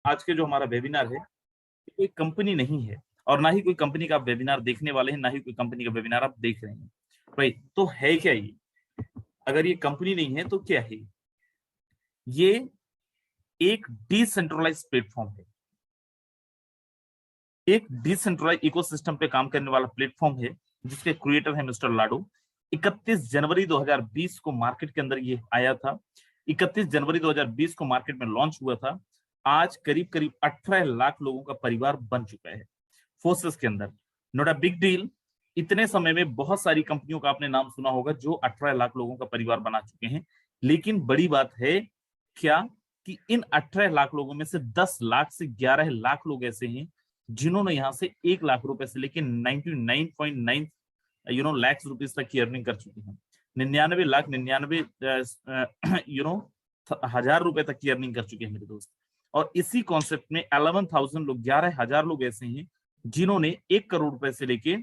आज के जो हमारा वेबिनार है कोई कंपनी नहीं है, और ना ही कोई कंपनी का आप वेबिनार देखने वाले हैं, ना ही कोई कंपनी का वेबिनार आप देख रहे हैं। राइट, तो है क्या ये? अगर ये कंपनी नहीं है तो क्या है? ये एक डिसेंट्रलाइज प्लेटफॉर्म है, एक डिसेंट्रलाइज इकोसिस्टम पे काम करने वाला प्लेटफॉर्म है, जिसके क्रिएटर है मिस्टर लाडो। 31 जनवरी 2020 को मार्केट के अंदर ये आया था। 31 जनवरी 2020 को मार्केट में लॉन्च हुआ था। आज करीब करीब 18 लाख लोगों का परिवार बन चुका है फोर्सेस के अंदर। Not a big deal. इतने समय में बहुत सारी कंपनियों का आपने नाम सुना होगा जो 18 लाख लोगों का परिवार बना चुके हैं, लेकिन बड़ी बात है क्या कि इन 18 लाख लोगों में से 10 लाख से 11 लाख लोग ऐसे हैं जिन्होंने यहां से 1 लाख रुपए से लेकर 99.9 लाख रुपीज तक की अर्निंग कर चुके हैं। 99 लाख 99 हजार रुपए तक की अर्निंग कर चुके हैं मेरे दोस्त। और इसी कॉन्सेप्ट में 11,000 लोग, 11,000 लोग ऐसे हैं जिन्होंने 1 करोड़ रुपए से लेके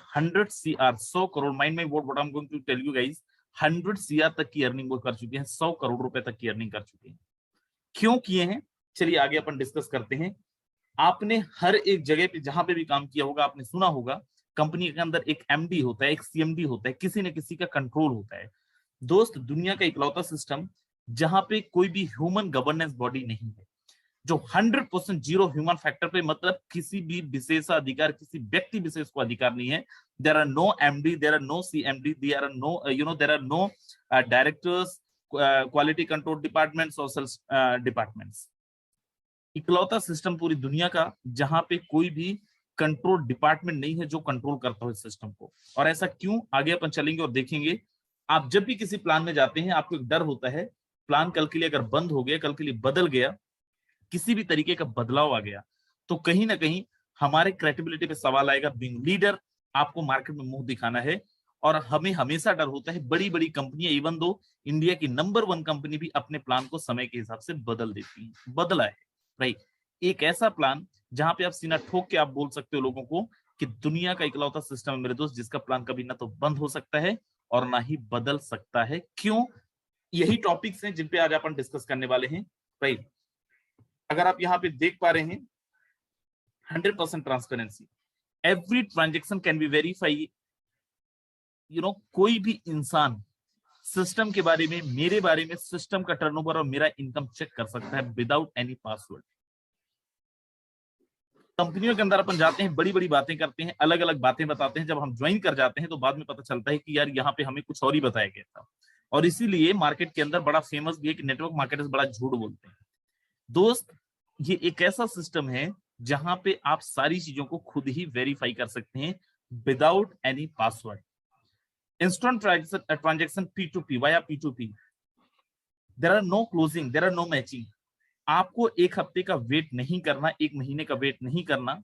100 CR 100 करोड़, माइंड में what I am going to tell you guys, 100 CR तक की अर्निंग वो कर चुके हैं, 100 करोड़ रुपए तक की अर्निंग कर चुके हैं। क्यों किए हैं, चलिए आगे अपन डिस्कस करते हैं। आपने हर एक जगह पे जहां पे भी काम किया होगा आपने सुना होगा कंपनी के अंदर एक एमडी होता है, एक सीएमडी होता है, किसी न किसी का कंट्रोल होता है। दोस्त, दुनिया का इकलौता सिस्टम जहां पे कोई भी ह्यूमन गवर्नेंस बॉडी नहीं है, जो 100% जीरो ह्यूमन फैक्टर पे, मतलब किसी भी विशेषाधिकार, किसी व्यक्ति विशेष को अधिकार नहीं है। There are no MD, there are no CMD, there are no there are no directors, quality control departments और सेल्स डिपार्टमेंट्स। इकलौता सिस्टम पूरी दुनिया का जहां पे कोई भी कंट्रोल डिपार्टमेंट नहीं है जो कंट्रोल करता हो इस सिस्टम को। और ऐसा क्यों, आगे अपन चलेंगे और देखेंगे। आप जब भी किसी प्लान में जाते हैं आपको एक डर होता है, प्लान कल के लिए अगर बंद हो गया, कल के लिए बदल गया, किसी भी तरीके का बदलाव आ गया, तो कहीं ना कहीं हमारे क्रेडिबिलिटी पे सवाल आएगा। बिंग लीडर आपको मार्केट में मुंह दिखाना है, और हमें हमेशा डर होता है बड़ी बड़ी कंपनियां, इवन दो इंडिया की नंबर 1 कंपनी भी अपने प्लान को समय के हिसाब से बदल देती है। बदला है राइट, एक ऐसा प्लान जहां पे आप सीना ठोक के आप बोल सकते हो लोगों को कि दुनिया का इकलौता सिस्टम है मेरे दोस्त, जिसका प्लान कभी ना तो बंद हो सकता है और ना ही बदल सकता है। क्यों? यही टॉपिक्स हैं जिन पे आज अपन डिस्कस करने वाले हैं राइट। अगर आप यहाँ पे देख पा रहे हैं 100% transparency, every transaction can be verify. कोई भी इंसान सिस्टम के बारे में, मेरे बारे में, सिस्टम का टर्नओवर और मेरा इनकम चेक कर सकता है विदाउट एनी पासवर्ड। कंपनियों के अंदर अपन जाते हैं, बड़ी बड़ी बातें करते हैं, अलग अलग बातें बताते हैं, जब हम ज्वाइन कर जाते हैं तो बाद में पता चलता है कि यार यहाँ पे हमें कुछ और ही बताया गया था। और इसीलिए मार्केट के अंदर बड़ा फेमस भी है कि नेटवर्क मार्केटर्स बड़ा झूठ बोलते हैं। दोस्त, ये एक ऐसा सिस्टम है जहां पे आप सारी चीजों को खुद ही वेरीफाई कर सकते हैं without any password. Instant transaction P2P via P2P, there are no closing, there are no matching. आपको एक हफ्ते का वेट नहीं करना, एक महीने का वेट नहीं करना,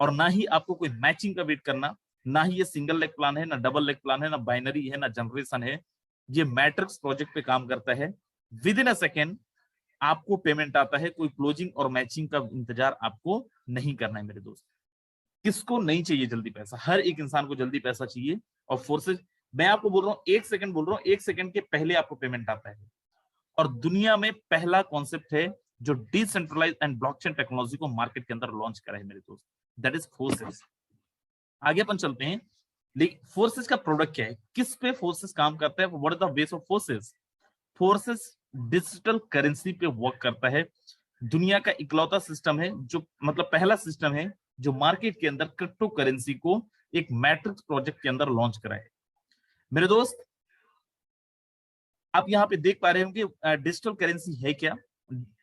और ना ही आपको कोई मैचिंग का वेट करना। ना ही ये सिंगल लेग प्लान है, ना डबल लेग प्लान है, ना बाइनरी है, ना जनरेशन है। ये मैट्रिक्स प्रोजेक्ट पे काम करता है। विद इन अ सेकेंड आपको पेमेंट आता है, कोई क्लोजिंग और मैचिंग का इंतजार आपको नहीं करना है मेरे दोस्त। किसको नहीं चाहिए जल्दी पैसा? हर एक इंसान को जल्दी पैसा चाहिए। और फोर्सेज, मैं आपको बोल रहा हूँ 1 सेकंड बोल रहा हूँ, 1 सेकंड के पहले आपको पेमेंट आता है। और दुनिया में पहला कॉन्सेप्ट है जो डिसेंट्रलाइज एंड ब्लॉकचेन टेक्नोलॉजी को मार्केट के अंदर लॉन्च करा है मेरे दोस्त, दैट इज फोर्सेज। आगे अपन चलते हैं, लेकिन फोर्सेज का प्रोडक्ट क्या है, किस पे फोर्सेज काम करता है, what is the base of forces? Forces digital currency पे वर्क करता है। दुनिया का इकलौता सिस्टम है जो, मतलब पहला सिस्टम है जो मार्केट के अंदर क्रिप्टो करेंसी को एक मैट्रिक्स प्रोजेक्ट के अंदर लॉन्च करा है मेरे दोस्त। आप यहाँ पे देख पा रहे होंगे डिजिटल करेंसी है क्या।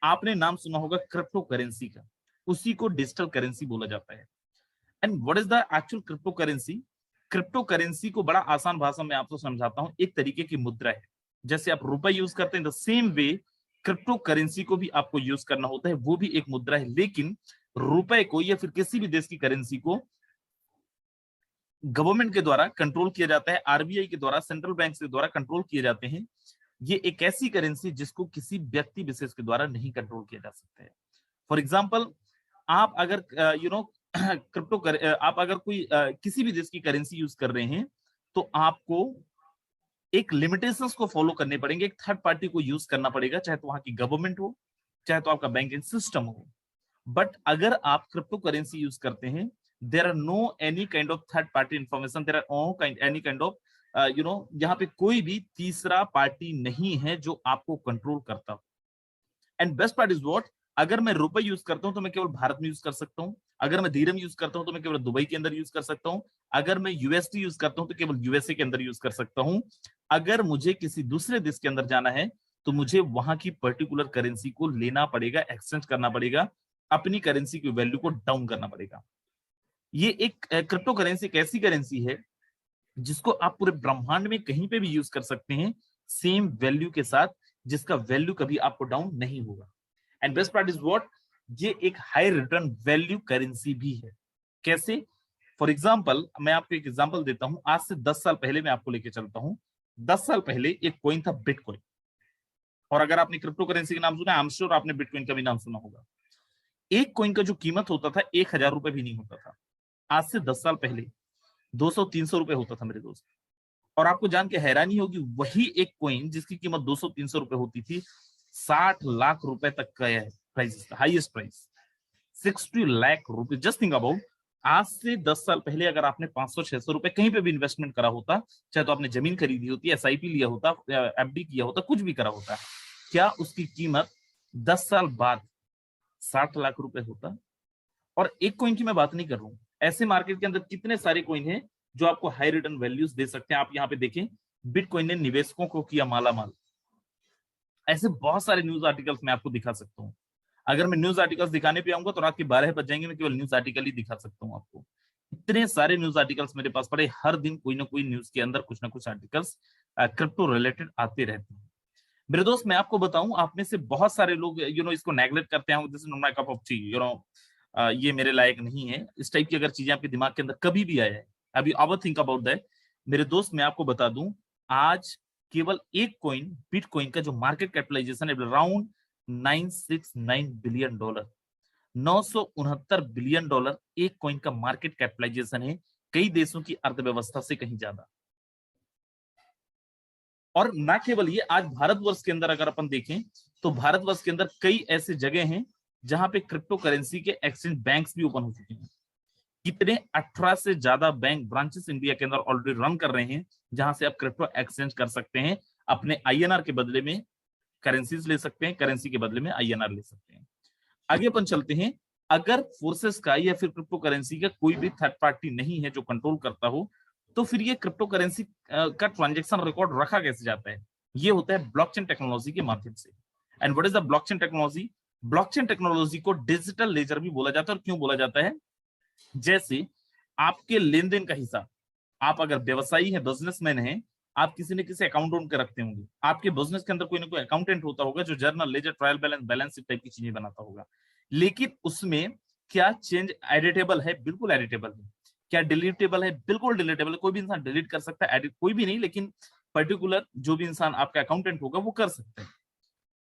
आपने नाम सुना होगा क्रिप्टो करेंसी का, उसी को डिजिटल करेंसी बोला जाता है। And what is the actual crypto currency? Crypto currency को बड़ा आसान भाषा में आपको समझाता हूं, एक तरीके की मुद्रा है। जैसे आप रुपए यूज करते हैं, the same way crypto currency को भी आपको यूज करना होता है, वो भी एक मुद्रा है। लेकिन रुपए को या फिर किसी भी देश की करेंसी को गवर्नमेंट के द्वारा कंट्रोल किया जाता है, आरबीआई के द्वारा, सेंट्रल बैंक के द्वारा कंट्रोल किए जाते हैं। ये एक ऐसी करेंसी जिसको किसी व्यक्ति विशेष के द्वारा नहीं कंट्रोल किया जा सकता है। फॉर एग्जाम्पल, आप अगर आप अगर कोई किसी भी देश की करेंसी यूज कर रहे हैं, तो आपको एक लिमिटेशंस को फॉलो करने पड़ेंगे, एक थर्ड पार्टी को यूज करना पड़ेगा, चाहे तो वहां की गवर्नमेंट हो, चाहे तो आपका बैंकिंग सिस्टम हो। बट अगर आप क्रिप्टो करेंसी यूज करते हैं, there are no any kind of third party information, there are no any kind of यहाँ पे कोई भी तीसरा पार्टी नहीं है जो आपको कंट्रोल करता हो। And best part is what, अगर मैं रुपए यूज करता हूं तो मैं केवल भारत में यूज कर सकता हूं, अगर मैं धीरम यूज करता हूं तो मैं केवल दुबई के अंदर यूज कर सकता हूं, अगर मैं यूएसडी यूज करता हूं तो केवल यूएसए के अंदर यूज कर सकता हूं, अगर मुझे किसी दूसरे देश के अंदर जाना है तो मुझे वहां की पर्टिकुलर करेंसी को लेना पड़ेगा, एक्सचेंज करना पड़ेगा, अपनी करेंसी की वैल्यू को डाउन करना पड़ेगा। ये एक क्रिप्टो करेंसी एक ऐसी करेंसी है जिसको आप पूरे ब्रह्मांड में कहीं पे भी यूज कर सकते हैं सेम वैल्यू के साथ, जिसका वैल्यू कभी आपको डाउन नहीं होगा। And best part is what, ये एक हाई रिटर्न वैल्यू करेंसी भी है। कैसे? फॉर एग्जाम्पल मैं आपको एक एग्जाम्पल देता हूं, आज से 10 साल पहले मैं आपको लेके चलता हूं। 10 साल पहले एक कॉइन था बिटकॉइन, और अगर आपने क्रिप्टो करेंसी का नाम सुना, आई एम श्योर आपने बिटकॉइन का भी नाम सुना होगा। एक कॉइन का जो कीमत होता था 1,000 रुपए भी नहीं होता था। आज से 10 साल पहले 200-300 रुपए होता था मेरे दोस्त। और आपको जान के हैरानी होगी, वही एक कॉइन जिसकी कीमत 200-300 रुपए होती थी, 60 लाख रुपए तक का प्राइस, हाईएस्ट प्राइस 60 लाख रुपए। जस्ट थिंक अबाउट, आज से 10 साल पहले अगर आपने 500-600 रुपए कहीं पे भी इन्वेस्टमेंट करा होता, चाहे तो आपने जमीन खरीदी होती, एसआईपी लिया होता, एफडी किया होता, कुछ भी करा होता, क्या उसकी कीमत 10 साल बाद 60 लाख रुपए होता? और एक कॉइन की मैं बात नहीं कर रहा हूं, ऐसे मार्केट के अंदर कितने सारे कॉइन हैं जो आपको हाई रिटर्न वैल्यूज दे सकते हैं। आप यहाँ पे देखें, बिटकॉइन ने निवेशकों को किया मालामाल। ऐसे बहुत सारे न्यूज आर्टिकल्स मैं आपको दिखा सकता हूँ। अगर मैं न्यूज आर्टिकल्स दिखाने पे आऊंगा तो रात के 12 बज जाएंगे, मैं केवल न्यूज आर्टिकल ही दिखा सकता हूँ आपको। इतने सारे न्यूज आर्टिकल्स मेरे पास पड़े, हर दिन कोई ना कोई न्यूज के अंदर कुछ ना कुछ आर्टिकल्स क्रिप्टो रिलेटेड आते रहते हैं। मेरे दोस्त मैं आपको बताऊं, आप में से बहुत सारे लोग इसको नेग्लेक्ट करते हैं, this is not my cup of T, ये मेरे लायक नहीं है। इस टाइप की अगर चीजें आपके दिमाग के अंदर कभी भी आया है, अभी ओवर थिंक अबाउट दैट। मेरे दोस्त मैं आपको बता दूं, आज केवल एक कॉइन बिटकॉइन का जो मार्केट कैपिटलाइजेशन है अराउंड $969 बिलियन, $969 बिलियन एक कॉइन का मार्केट कैपिटलाइजेशन है, कई देशों की अर्थव्यवस्था से कहीं ज्यादा। और ना केवल ये, आज भारतवर्ष के अंदर अगर अपन देखें तो भारतवर्ष के अंदर कई ऐसे जगह हैं जहां पे क्रिप्टो करेंसी के एक्सचेंज बैंक्स भी ओपन हो चुके हैं। कितने 18 से ज्यादा बैंक ब्रांचेस इंडिया के अंदर ऑलरेडी रन कर रहे हैं, जहां से आप क्रिप्टो एक्सचेंज कर सकते हैं, अपने आईएनआर के बदले में करेंसीज ले सकते हैं, करेंसी के बदले में आईएनआर ले सकते हैं। आगे अपन चलते हैं, अगर फोर्सेस का या फिर क्रिप्टो करेंसी का कोई भी थर्ड पार्टी नहीं है जो कंट्रोल करता हो, तो फिर ये क्रिप्टो करेंसी का ट्रांजैक्शन रिकॉर्ड रखा कैसे जाता है? ये होता है ब्लॉकचेन टेक्नोलॉजी के माध्यम से। And what is the blockchain technology? Blockchain technology को डिजिटल लेजर भी बोला जाता है। और क्यों बोला जाता है? जैसे आपके लेन देन का हिसाब, आप अगर व्यवसायी है, बिजनेसमैन है, आप किसी न किसी अकाउंटेंट के रखते होंगे, आपके बिजनेस के अंदर कोई ना कोई अकाउंटेंट होता होगा जो journal ledger, trial balance, balance sheet type की चीजें बनाता होगा। लेकिन उसमें क्या चेंज एडिटेबल है? बिल्कुल एडिटेबल है। क्या डिलीटेबल है? बिल्कुल डिलीटेबल है। कोई भी इंसान डिलीट कर सकता है, एडिट कोई भी नहीं, लेकिन पर्टिकुलर जो भी इंसान आपका अकाउंटेंट होगा वो कर सकता है,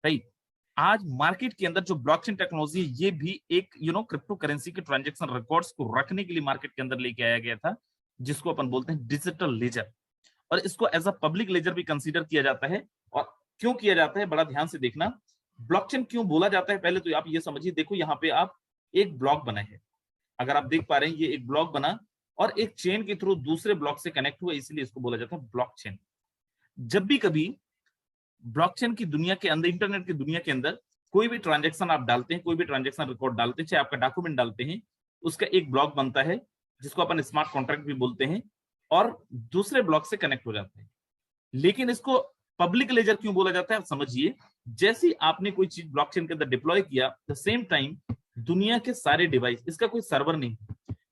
राइट? आज मार्केट के अंदर जो ब्लॉकचेन टेक्नोलॉजी है, ये भी एक क्रिप्टो करेंसी के ट्रांजैक्शन रिकॉर्ड्स को रखने के लिए मार्केट के अंदर लेके आया गया था, जिसको अपन बोलते हैं डिजिटल लेजर। और इसको एज अ पब्लिक लेजर भी कंसीडर किया जाता है। और क्यों किया जाता है, बड़ा ध्यान से देखना। ब्लॉकचेन क्यों बोला जाता है, पहले तो आप ये समझिए। देखो यहाँ पे आप एक ब्लॉक बना है, अगर आप देख पा रहे हैं, ये एक ब्लॉक बना और एक चेन के थ्रू दूसरे ब्लॉक से कनेक्ट हुआ, इसलिए इसको बोला जाता है ब्लॉकचेन। जब भी कभी ब्लॉकचेन की दुनिया के अंदर, इंटरनेट की दुनिया के अंदर कोई भी ट्रांजैक्शन आप डालते हैं, कोई भी ट्रांजैक्शन रिकॉर्ड डालते हैं, चाहे आपका डॉक्यूमेंट डालते हैं, उसका एक ब्लॉक बनता है जिसको अपन स्मार्ट कॉन्ट्रैक्ट भी बोलते हैं, और दूसरे ब्लॉक से कनेक्ट हो जाते हैं। लेकिन इसको पब्लिक लेजर क्यों बोला जाता है, आप समझिए। जैसे आपने कोई चीज ब्लॉकचेन के अंदर डिप्लॉय किया, द सेम टाइम दुनिया के सारे डिवाइस, इसका कोई सर्वर नहीं,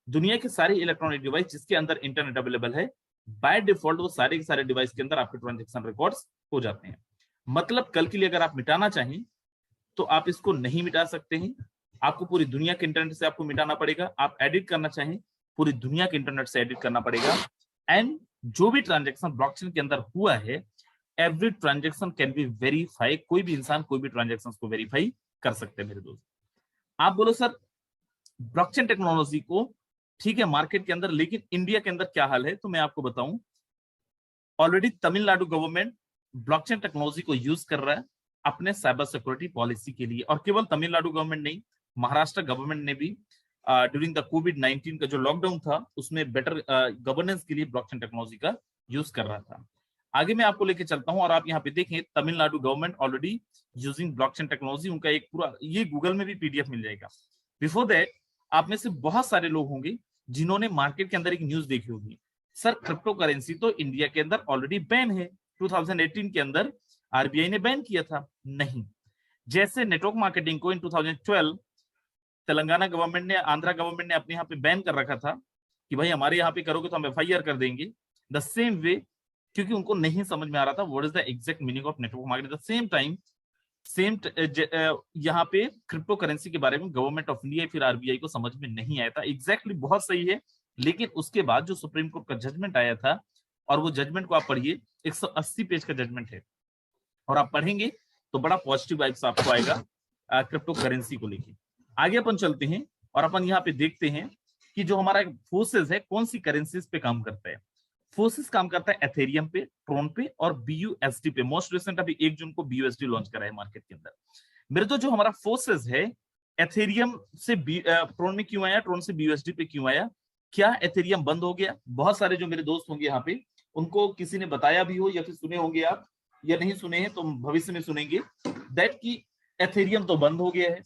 दुनिया के सारे इलेक्ट्रॉनिक डिवाइस जिसके अंदर इंटरनेट अवेलेबल है, बाय डिफॉल्ट वो सारे के सारे डिवाइस के अंदर आपके ट्रांजैक्शन रिकॉर्ड्स हो जाते हैं। मतलब कल के लिए अगर आप मिटाना चाहें तो आप इसको नहीं मिटा सकते हैं, आपको पूरी दुनिया के इंटरनेट से आपको मिटाना पड़ेगा। आप एडिट करना चाहें, पूरी दुनिया के इंटरनेट से एडिट करना पड़ेगा। एंड जो भी ट्रांजैक्शन ब्लॉकचेन के अंदर हुआ है, every transaction can be verify. कोई भी इंसान कोई भी ट्रांजैक्शन को वेरीफाई कर सकते हैं मेरे दोस्त। आप बोलो सर ब्लॉकचेन टेक्नोलॉजी को ठीक है मार्केट के अंदर, लेकिन इंडिया के अंदर क्या हाल है? तो मैं आपको बताऊं, already Tamil Nadu government blockchain technology को यूज कर रहा है अपने साइबर सिक्योरिटी पॉलिसी के लिए। और केवल तमिलनाडु गवर्नमेंट नहीं, महाराष्ट्र गवर्नमेंट ने भी ड्यूरिंग द कोविड-19 का जो लॉकडाउन था उसमें बेटर गवर्नेंस के लिए ब्लॉकचेन टेक्नोलॉजी का यूज कर रहा था। आगे मैं आपको लेके चलता हूं और आप यहाँ पे देखें Tamil Nadu government already using blockchain technology, उनका एक पूरा, ये गूगल में भी पीडीएफ मिल जाएगा। बिफोर दैट आप में से बहुत सारे लोग होंगे जिन्होंने मार्केट के अंदर एक न्यूज देखी होगी, सर क्रिप्टो करेंसी तो इंडिया के अंदर ऑलरेडी बैन है, 2018 के अंदर आरबीआई ने बैन किया था। नहीं, जैसे नेटवर्क मार्केटिंग को इन 2012 तेलंगाना गवर्नमेंट ने, आंध्रा गवर्नमेंट ने अपने यहाँ पे बैन कर रखा था कि भाई हमारे यहाँ पे करोगे तो हम एफआईआर कर देंगे, द सेम वे, क्योंकि उनको नहीं समझ में आ रहा था what is the exact meaning of network marketing. The same time यहाँ पे क्रिप्टो करेंसी के बारे में गवर्नमेंट ऑफ इंडिया फिर आरबीआई को समझ में नहीं आया था। एग्जैक्टली बहुत सही है, लेकिन उसके बाद जो सुप्रीम कोर्ट का जजमेंट आया था, और वो जजमेंट को आप पढ़िए, 180 पेज का जजमेंट है, और आप पढ़ेंगे तो बड़ा पॉजिटिव वाइब्स आपको आएगा क्रिप्टो करेंसी को लेके। आगे अपन चलते हैं और अपन यहाँ पे देखते हैं कि जो हमारा फोर्सेस है कौन सी करेंसीज पे काम करता है। फोर्सेस काम करता है एथेरियम पे, ट्रोन पे और बीयूएसडी पे। मोस्ट रिसेंट अभी 1 जून को बीयूएसडी लॉन्च करा है मार्केट के अंदर। मेरे तो जो हमारा फोर्सेस है एथेरियम से ट्रोन में क्यों आया, ट्रोन से बीयूएसडी पे क्यों आया, क्या एथेरियम बंद हो गया? बहुत सारे जो मेरे दोस्त होंगे यहाँ पे उनको किसी ने बताया भी हो या फिर सुने होंगे आप, या नहीं सुने हैं तो भविष्य में सुनेंगे, दैट की एथेरियम तो बंद हो गया है।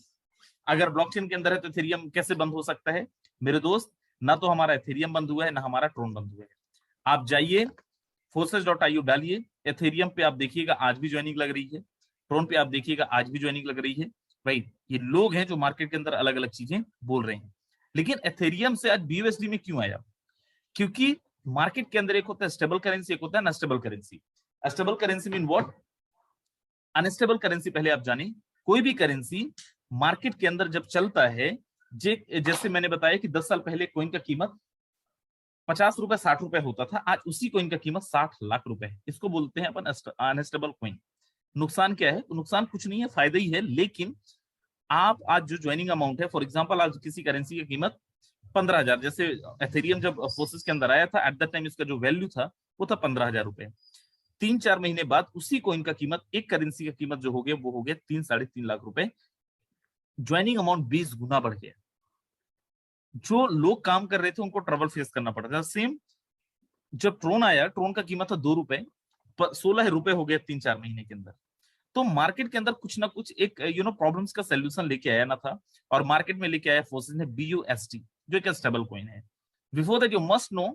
अगर ब्लॉकचेन के अंदर है तो एथेरियम कैसे बंद हो सकता है? मेरे दोस्त, ना तो हमारा एथेरियम बंद हुआ है ना हमारा ट्रोन बंद हुआ है। आप जाइए forces.io डालिए, एथेरियम पे आप देखिएगा आज भी ज्वाइनिंग लग रही है, ट्रोन पे आप देखिएगा आज भी ज्वाइनिंग लग रही है। भाई ये लोग हैं जो मार्केट के अंदर अलग अलग चीजें बोल रहे हैं, लेकिन एथेरियम से आज बीयूएसडी में क्यों आया? क्योंकि मार्केट के अंदर एक होता है स्टेबल करेंसी, एक होता है unstable currency. Stable currency mean what? Unstable currency पहले आप जाने, कोई भी करेंसी मार्केट के अंदर जब चलता है, जैसे मैंने बताया कि 10 साल पहले कोइन का कीमत 50 रुपए 60 रुपए होता था, आज उसी कोइन का कीमत 60 लाख रुपए है। इसको बोलते हैं अपन अनस्टेबल कोइन। नुकसान क्या है? तो नुकसान कुछ नहीं है, फायदा ही है। लेकिन आप आज जो ज्वाइनिंग अमाउंट है, फॉर एग्जांपल आज किसी करेंसी की कीमत 15,000, जैसे एथेरियम जब फोर्सेस के अंदर आया था एट द टाइम इसका जो वैल्यू था वो था 15,000 रुपए। 3-4 महीने बाद उसी कोइन का कीमत, एक करेंसी का कीमत जो हो गया वो हो गया 3-3.5 लाख रुपए। ज्वाइनिंग अमाउंट 20 गुना बढ़ गया। जो लोग काम कर रहे थे उनको ट्रबल फेस करना पड़ा था। सेम जब ट्रोन आया, ट्रोन का कीमत था 2 रुपए, 16 रुपए हो गया 3-4 महीने के अंदर। तो मार्केट के अंदर कुछ ना कुछ एक प्रॉब्लम्स का सोल्यूशन लेके आया ना था, और मार्केट में लेके आया फोर्सेस ने बीयूएसडी, जो एक स्टेबल कॉइन है। Before that you must know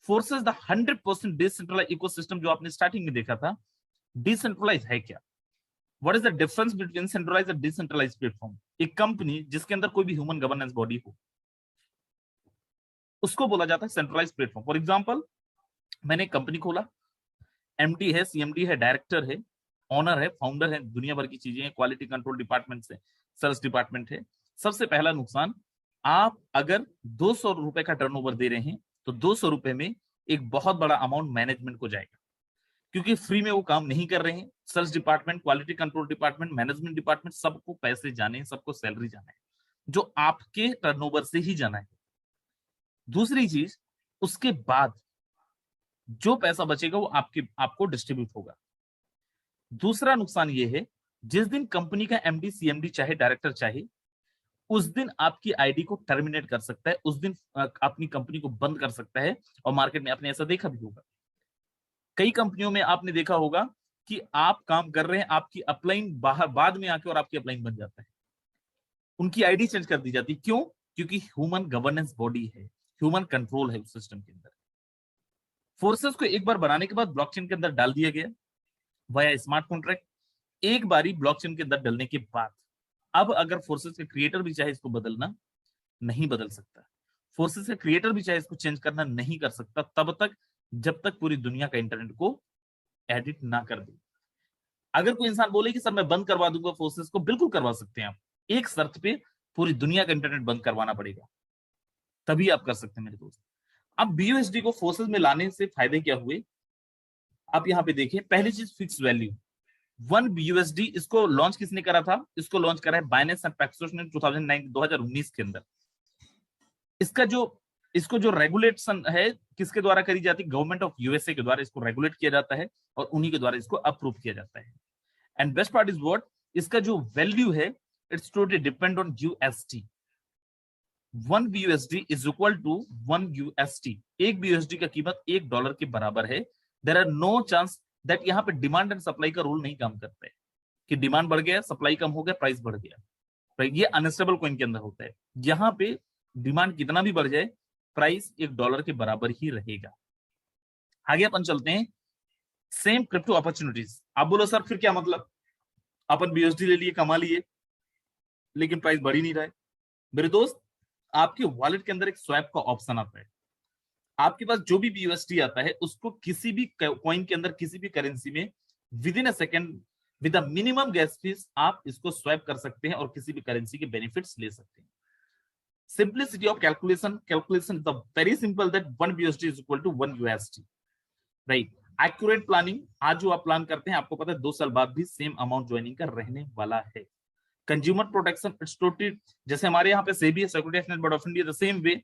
forces the 100% decentralize ecosystem जो आपने स्टार्टिंग में देखा था, डिसेंट्रलाइज है क्या? What is the difference between centralize and decentralize platform? एक कंपनी जिसके अंदर कोई भी ह्यूमन गवर्नेंस बॉडी हो, उसको बोला जाता है सेंट्रलाइज प्लेटफॉर्म। फॉर एग्जांपल, मैंने एक कंपनी खोला, एमडी है, सीएमडी है, डायरेक्टर है, ऑनर है, फाउंडर है, दुनिया भर की चीजें हैं, क्वालिटी कंट्रोल डिपार्टमेंट से सेल्स डिपार्टमेंट है। सबसे पहला नुकसान, आप अगर 200 रुपए का टर्नओवर दे रहे हैं तो 200 रुपए में एक बहुत बड़ा अमाउंट मैनेजमेंट को जाएगा, क्योंकि फ्री में वो काम नहीं कर रहे हैं। Sales department, quality control department, management department, सबको पैसे जाने हैं, सबको सैलरी जाना है, जो आपके टर्नओवर से ही जाना है। दूसरी चीज, उसके बाद जो पैसा बचेगा वो आपको डिस्ट्रीब्यूट होगा। दूसरा नुकसान ये है, जिस दिन कंपनी का एमडी, सीएमडी चाहे डायरेक्टर चाहे, उस दिन आपकी आईडी को टर्मिनेट कर सकता है, उस दिन अपनी कंपनी को बंद कर सकता है। और मार्केट में आपने ऐसा देखा भी होगा, कई कंपनियों में आपने देखा होगा कि आप काम कर रहे हैं, आपकी अपलाइन बाहर बाद में आके और आपकी अपलाइन बन जाता है, उनकी आईडी चेंज कर दी जाती है। क्यों? क्योंकि ह्यूमन गवर्नेंस बॉडी है, ह्यूमन कंट्रोल है उस सिस्टम के अंदर। फोर्सेस को एक बार बनाने के बाद ब्लॉकचेन के अंदर डाल दिया गया वाया स्मार्ट कॉन्ट्रैक्ट। एक बारी ब्लॉकचेन के अंदर डालने के बाद अब अगर फोर्सेस के क्रिएटर भी चाहे इसको बदलना, नहीं बदल सकता। फोर्सेस के क्रिएटर भी चाहे इसको चेंज करना, नहीं कर सकता तब तक जब तक पूरी दुनिया का इंटरनेट को एडिट ना कर दे। अगर कोई इंसान बोले कि सर मैं बंद करवा दूंगा फोर्सेस को, बिल्कुल करवा सकते हैं आप, एक शर्त पे, पूरी दुनिया का इंटरनेट बंद करवाना पड़ेगा, तभी आप कर सकते हैं मेरे दोस्त। अब बीयूएसडी को फोर्सेस में लाने से फायदे क्या हुए, आप यहां पे देखिए। पहली चीज, फिक्स वैल्यू 1 बीयूएसडी। इसको लॉन्च किसने करा था? इसको लॉन्च करा है बाइनेंस एंड पैक्सोस ने 2019 के अंदर। इसका जो इसको जो रेगुलेशन है किसके द्वारा करी जाती है, गवर्नमेंट ऑफ यूएसए के द्वारा इसको रेगुलेट किया जाता है और उन्हीं के द्वारा इसको अप्रूव किया जाता है। And best part is what, इसका जो वैल्यू है it's totally depend on UST. 1 BUSD is equal to 1 USD। एक BUSD का कीमत $1 के बराबर है। There are no chance that यहाँ पे डिमांड एंड सप्लाई का रूल नहीं काम करता है कि डिमांड बढ़ गया, सप्लाई कम हो गया, प्राइस बढ़ गया। ये अनस्टेबल कॉइन के अंदर होता है। यहाँ पे डिमांड कितना भी बढ़ जाए, प्राइस $1 के बराबर ही रहेगा। आगे अपन चलते हैं, सेम क्रिप्टो अपॉर्चुनिटीज। आप बोलो सर फिर क्या मतलब, अपन BUSD ले लिए, कमा लिए, लेकिन प्राइस बढ़ ही नहीं रहा है। मेरे दोस्त, आपके वॉलेट के अंदर एक स्वैप का ऑप्शन आता है। आपके पास जो भी BUSD आता है उसको किसी भी कॉइन के अंदर, किसी भी करेंसी में with in a second with a minimum gas fees आप इसको स्वैप कर सकते हैं और किसी भी करेंसी के बेनिफिट्स ले सकते हैं। Simplicity of calculation is very simple, that 1 BUSD is equal to 1 USD, right. Accurate planning, आज जो आप प्लान करते हैं आपको पता है 2 साल बाद भी सेम अमाउंट ज्वाइनिंग का रहने वाला है। कंज्यूमर प्रोटेक्शन, इट्स टोटली, जैसे हमारे यहाँ पे सेबी है, security exchange board of India, the same way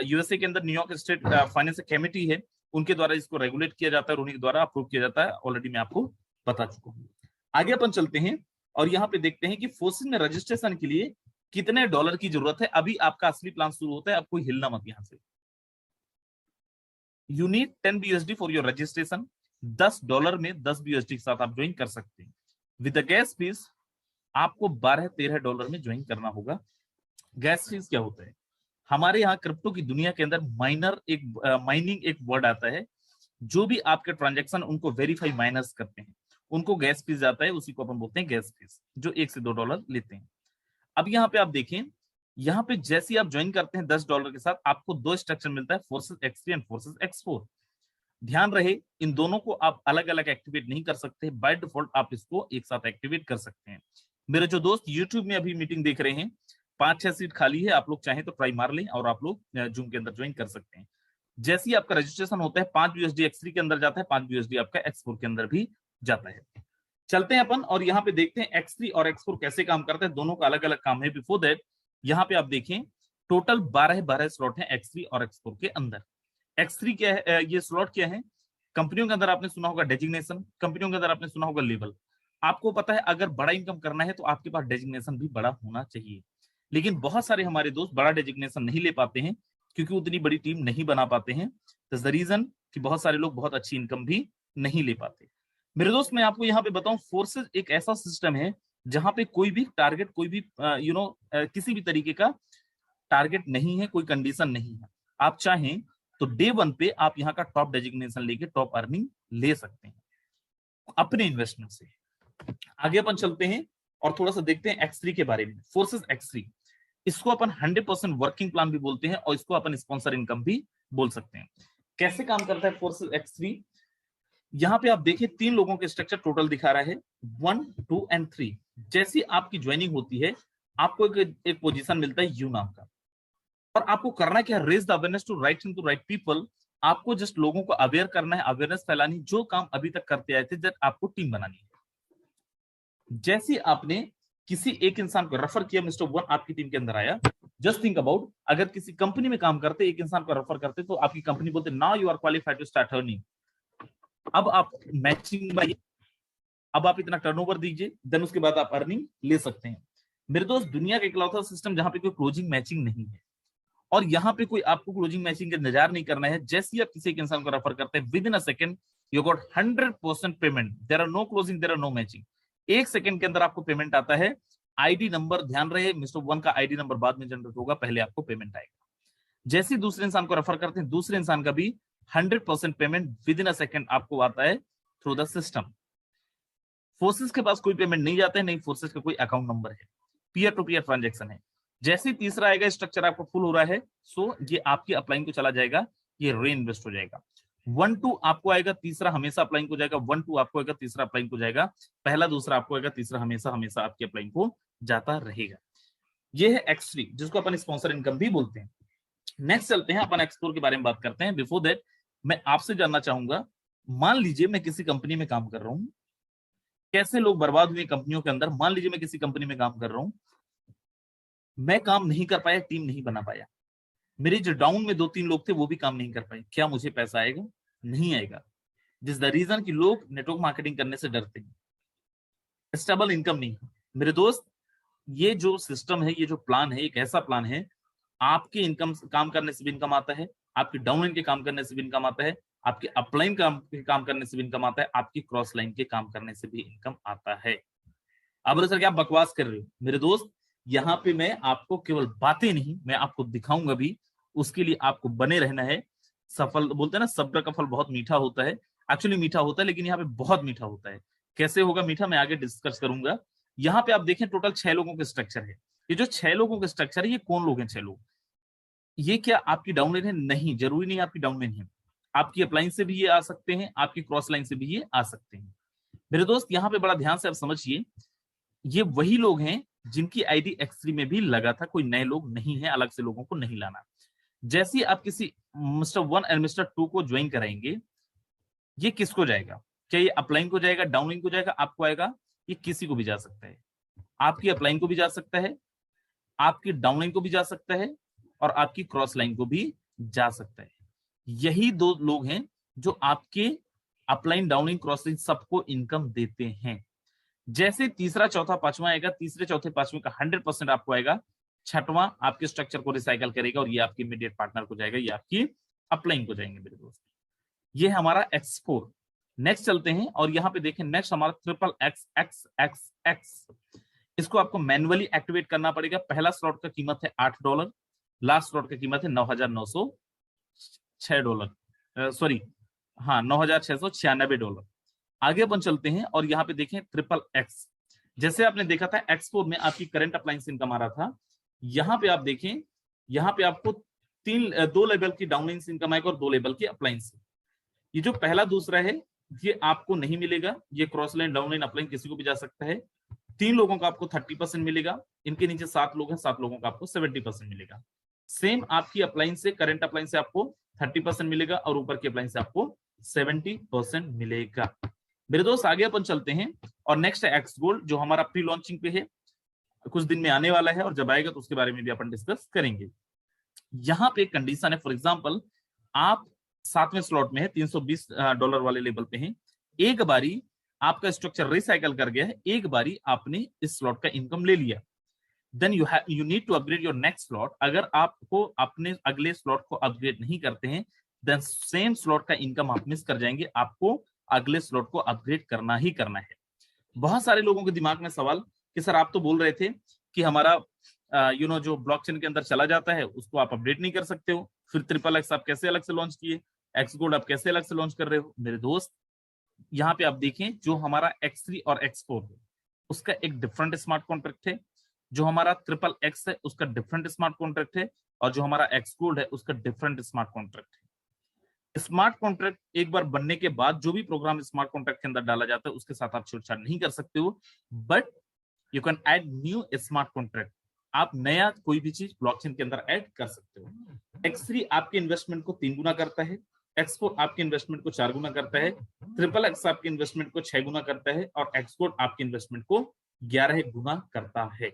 USA के अंदर न्यूयॉर्क स्टेट फाइनेंस कमेटी है, उनके द्वारा इसको रेगुलेट किया जाता है और उन्हीं के द्वारा अप्रूव किया जाता है। ऑलरेडी मैं आपको बता चुका हूँ। आगे अपन चलते हैं और यहाँ पे देखते हैं कि फोर्सिस में रजिस्ट्रेशन के लिए कितने डॉलर की जरूरत है। अभी आपका असली प्लान शुरू होता है, आपको हिलना मत यहाँ से। You need 10 BUSD for your registration. $10 में 10 BUSD के साथ आप ज्वाइन कर सकते हैं। विद गैस फीस आपको $12-13 में ज्वाइन करना होगा। गैस फीस क्या होता है, हमारे यहाँ क्रिप्टो की दुनिया के अंदर माइनिंग एक वर्ड आता है। जो भी आपके ट्रांजैक्शन उनको वेरीफाई माइनर्स करते हैं उनको गैस फीस जाता है, उसी को अपन बोलते हैं गैस फीस, जो $1 से $2 लेते हैं। अब यहाँ पे आप देखें, यहाँ पे जैसे ही आप ज्वाइन करते हैं $10 के साथ आपको 2 स्ट्रक्चर मिलता है, forces X3 and forces X4। ध्यान रहे इन दोनों को आप अलग अलग एक्टिवेट नहीं कर सकते, बाय डिफॉल्ट आप इसको एक साथ एक्टिवेट कर सकते हैं। मेरे जो दोस्त यूट्यूब में अभी मीटिंग देख रहे हैं, 5-6 सीट खाली है, आप लोग चाहें तो ट्राई मार लें और आप लोग जूम के अंदर ज्वाइन कर सकते हैं। जैसे ही आपका रजिस्ट्रेशन होता है 5 BUSD X3 के अंदर जाता है, 5 BUSD आपका X4 के अंदर भी जाता है। चलते हैं अपन और यहाँ पे देखते हैं X3 और X4 कैसे काम करते हैं, दोनों का अलग अलग काम है। बिफोर दैट यहाँ पे आप देखें, टोटल 12 स्लॉट है X3 और X4 के अंदर। X3 क्या है, ये स्लॉट क्या है, कंपनियों के अंदर आपने सुना होगा डेजिग्नेशन, कंपनियों के अंदर आपने सुना होगा लेवल। आपको पता है अगर बड़ा इनकम करना है तो आपके पास डेजिग्नेशन भी बड़ा होना चाहिए, लेकिन बहुत सारे हमारे दोस्त बड़ा डेजिग्नेशन नहीं ले पाते हैं क्योंकि उतनी बड़ी टीम नहीं बना पाते हैं। द रीजन कि बहुत सारे लोग बहुत अच्छी इनकम भी नहीं ले पाते। मेरे दोस्त मैं आपको यहाँ पे बताऊं, फोर्सेस एक ऐसा सिस्टम है जहां पे कोई भी टारगेट, कोई भी किसी भी तरीके का टारगेट नहीं है, कोई कंडीशन नहीं है। आप चाहें तो डे 1 पे आप यहाँ का टॉप डेजिग्नेशन लेके टॉप अर्निंग ले सकते हैं अपने इन्वेस्टमेंट से। आगे अपन चलते हैं और थोड़ा सा देखते हैं X3 के बारे में। फोर्सेस X3, इसको अपन 100% वर्किंग प्लान भी बोलते हैं और इसको अपन स्पॉन्सर इनकम भी बोल सकते हैं। कैसे काम करता है फोर्सेस X3, यहाँ पे आप देखिए 3 लोगों के स्ट्रक्चर टोटल दिखा रहा है, 1, 2 एंड 3। जैसी आपकी ज्वाइनिंग होती है आपको एक पोजीशन मिलता है यू नाम का, और आपको करना क्या, raise the awareness to right in to right people. आपको जस्ट लोगों को अवेयर करना है, अवेयरनेस फैलानी, जो काम अभी तक करते आए थे, जब आपको टीम बनानी है। जैसे आपने किसी एक इंसान को रेफर किया, मिस्टर 1 आपकी टीम के अंदर आया, जस्ट थिंक अबाउट, अगर किसी कंपनी में काम करते एक इंसान को रेफर करते तो आपकी कंपनी बोलते now you are qualified to start earning. अब आप मैचिंग में, अब आप इतना टर्नओवर दीजिए, देन उसके बाद आप अर्निंग ले सकते हैं। मेरे दोस्त दुनिया का इकलौता सिस्टम जहां पे कोई क्लोजिंग मैचिंग नहीं है, और यहाँ पे कोई आपको क्लोजिंग मैचिंग का इंतजार नहीं करना है। जैसे ही आप किसी एक इंसान को रेफर करते हैं, within a second you got 100% payment. There are no closing, there are no matching. 1 second के अंदर आपको पेमेंट आता है। आईडी नंबर, ध्यान रहे मिस्टर 1 का आईडी नंबर बाद में जनरेट होगा, पहले आपको पेमेंट आएगा। जैसे ही दूसरे इंसान को रेफर करते हैं, दूसरे इंसान का भी 100% payment with in a second आपको आता है थ्रू द सिस्टम। फोर्सेस के पास कोई पेमेंट नहीं जाता है, नहीं फोर्सेस का कोई अकाउंट नंबर है, पीयर टू पीयर ट्रांजेक्शन है। जैसे ही तीसरा आएगा, स्ट्रक्चर आपको फुल हो रहा है, सो ये आपकी अपलाइन को चला जाएगा, ये री इन्वेस्ट हो जाएगा। 1-2 आपको आएगा, तीसरा हमेशा अपलाइन को जाएगा। 1-2 आपको आएगा, तीसरा अपलाइन को जाएगा। पहला दूसरा आपको आएगा, तीसरा हमेशा हमेशा आपकी अपलाइन को जाता रहेगा। ये है X3, जिसको अपन स्पॉन्सर इनकम भी बोलते हैं। नेक्स्ट चलते हैं, अपन X4 के बारे में बात करते हैं। बिफोर दैट मैं आपसे जानना चाहूंगा, मान लीजिए मैं किसी कंपनी में काम कर रहा हूं, कैसे लोग बर्बाद हुए कंपनियों के अंदर। मान लीजिए मैं किसी कंपनी में काम कर रहा हूं, मैं काम नहीं कर पाया, टीम नहीं बना पाया, मेरे जो डाउन में 2-3 लोग थे वो भी काम नहीं कर पाए। क्या मुझे पैसा आएगा? नहीं आएगा। दिस द रीजन कि लोग नेटवर्क मार्केटिंग करने से डरते हैं। स्टेबल इनकम नहीं है मेरे दोस्त। ये जो सिस्टम है, ये जो प्लान है, एक ऐसा प्लान है, आपके इनकम काम करने से भी इनकम आता है, आपके डाउन लाइन के काम करने से भी इनकम आता है, आपके अपलाइन के काम करने से भी इनकम आता है, आपकी क्रॉस लाइन के काम करने से भी इनकम आता है। अब सर क्या बकवास कर रहे हो मेरे दोस्त? यहाँ पे मैं आपको केवल बातें नहीं, मैं आपको दिखाऊंगा भी। उसके लिए आपको बने रहना है। सफल बोलते हैं ना, सब्र का फल बहुत मीठा होता है। एक्चुअली मीठा होता है, लेकिन यहाँ पे बहुत मीठा होता है। कैसे होगा मीठा, मैं आगे डिस्कस करूंगा। यहाँ पे आप देखें, टोटल 6 लोगों के स्ट्रक्चर है। ये जो 6 लोगों के स्ट्रक्चर है, ये कौन लोग हैं 6 लोग? ये क्या आपकी डाउन लाइन है? नहीं, जरूरी नहीं आपकी डाउन लाइन है। आपकी अपलाइन से भी ये आ सकते हैं, आपकी क्रॉस लाइन से भी ये आ सकते हैं। मेरे दोस्त यहाँ पे बड़ा ध्यान से आप समझिए, ये वही लोग हैं जिनकी आईडी X3 में भी लगा था। कोई नए लोग नहीं है, अलग से लोगों को नहीं लाना। जैसे आप किसी मिस्टर 1 एंड मिस्टर 2 को ज्वाइन कराएंगे, ये किसको जाएगा? क्या ये अपलाइन को जाएगा, डाउनलाइन को जाएगा, आपको आएगा? ये किसी को भी जा सकता है। आपकी अपलाइन को भी जा सकता है, आपकी डाउनलाइन को भी जा सकता है, और आपकी क्रॉस लाइन को भी जा सकता है। यही 2 लोग हैं जो आपके अपलाइन, डाउनलाइन, क्रॉस लाइन सबको इनकम देते हैं। जैसे तीसरा, चौथा, पांचवा आएगा, तीसरे, चौथे, पांचवें का 100% आपको आएगा। छठवां आपके स्ट्रक्चर को रिसाइकल करेगा और ये आपके इमीडिएट पार्टनर को जाएगा, ये आपकी अपलाइन को जाएंगे मेरे दोस्त। ये हमारा X4। नेक्स्ट चलते हैं और यहाँ पे देखें, नेक्स्ट हमारा triple x x x x. इसको आपको मैन्युअली एक्टिवेट करना पड़ेगा। पहला स्लॉट का कीमत है $8, लास्ट स्लॉट का कीमत है $9,906, सॉरी, हाँ, $9,696। आगे अपन चलते हैं और यहाँ पे देखें ट्रिपल एक्स। जैसे आपने देखा था X4 में आपकी करंट अप्लायंस इनकम आ रहा था। यहाँ पे आप देखें, यहाँ पे आपको 2 लेवल की डाउनलाइन इनकम आएगा और 2 लेवल की अप्लायंस। ये जो पहला दूसरा है, ये आपको नहीं मिलेगा। ये क्रॉस लाइन, डाउनलाइन, अपलाइन किसी को भी जा सकता है। 3 लोगों का आपको 30% मिलेगा। इनके नीचे 7 लोग हैं, 7 लोगों का आपको 70% मिलेगा। सेम आपकी अपलाइन से, करंट अपलाइन से आपको 30% मिलेगा और ऊपर की अपलाइन से आपको 70% मिलेगा। मेरे दोस्त आगे अपन चलते हैं और नेक्स्ट है एक्स गोल्ड, जो हमारा प्री लॉन्चिंग पे है, कुछ दिन में आने वाला है, और जब आएगा तो उसके बारे में भी अपन डिस्कस करेंगे। यहाँ पे एक कंडीशन है, फॉर एग्जांपल आप 7वें स्लॉट में है, $320 वाले लेवल पे हैं। एक बारी आपका स्ट्रक्चर रिसाइकल कर गया है, एक बारी आपने इस स्लॉट का इनकम ले लिया, then you need to upgrade your next slot. अगर आपको अपने अगले स्लॉट को अपग्रेड नहीं करते हैं, देन सेम स्लॉट का इनकम आप मिस कर जाएंगे। आपको अगले स्लॉट को अपग्रेड करना ही करना है। बहुत सारे लोगों के दिमाग में सवाल कि सर आप तो बोल रहे थे कि हमारा जो ब्लॉकचेन के अंदर चला जाता है उसको आप अपडेट नहीं कर सकते हो, फिर ट्रिपल एक्स आप कैसे अलग से लॉन्च किए, एक्स गोल्ड आप कैसे अलग से लॉन्च कर रहे हो? मेरे दोस्त यहाँ पे आप देखें, जो हमारा X3 और X4 है उसका एक डिफरेंट स्मार्ट कॉन्ट्रैक्ट है, जो हमारा ट्रिपल एक्स है उसका डिफरेंट स्मार्ट कॉन्ट्रैक्ट है, और जो हमारा एक्स गोल्ड है उसका डिफरेंट स्मार्ट कॉन्ट्रैक्ट है। स्मार्ट कॉन्ट्रैक्ट एक बार बनने के बाद जो भी प्रोग्राम स्मार्ट कॉन्ट्रैक्ट के अंदर डाला जाता है उसके साथ आप छेड़छाड़ नहीं कर सकते हो, but you can add new smart contract. आप नया कोई भी चीज ब्लॉकचेन के अंदर ऐड कर सकते हो। X3 आपके इन्वेस्टमेंट को 3 गुना करता है, X4 आपके इन्वेस्टमेंट को 4 गुना करता है, ट्रिपल एक्स आपके इन्वेस्टमेंट को 6 गुना करता है, और एक्स गोल्ड आपके इन्वेस्टमेंट को 11 गुना करता है।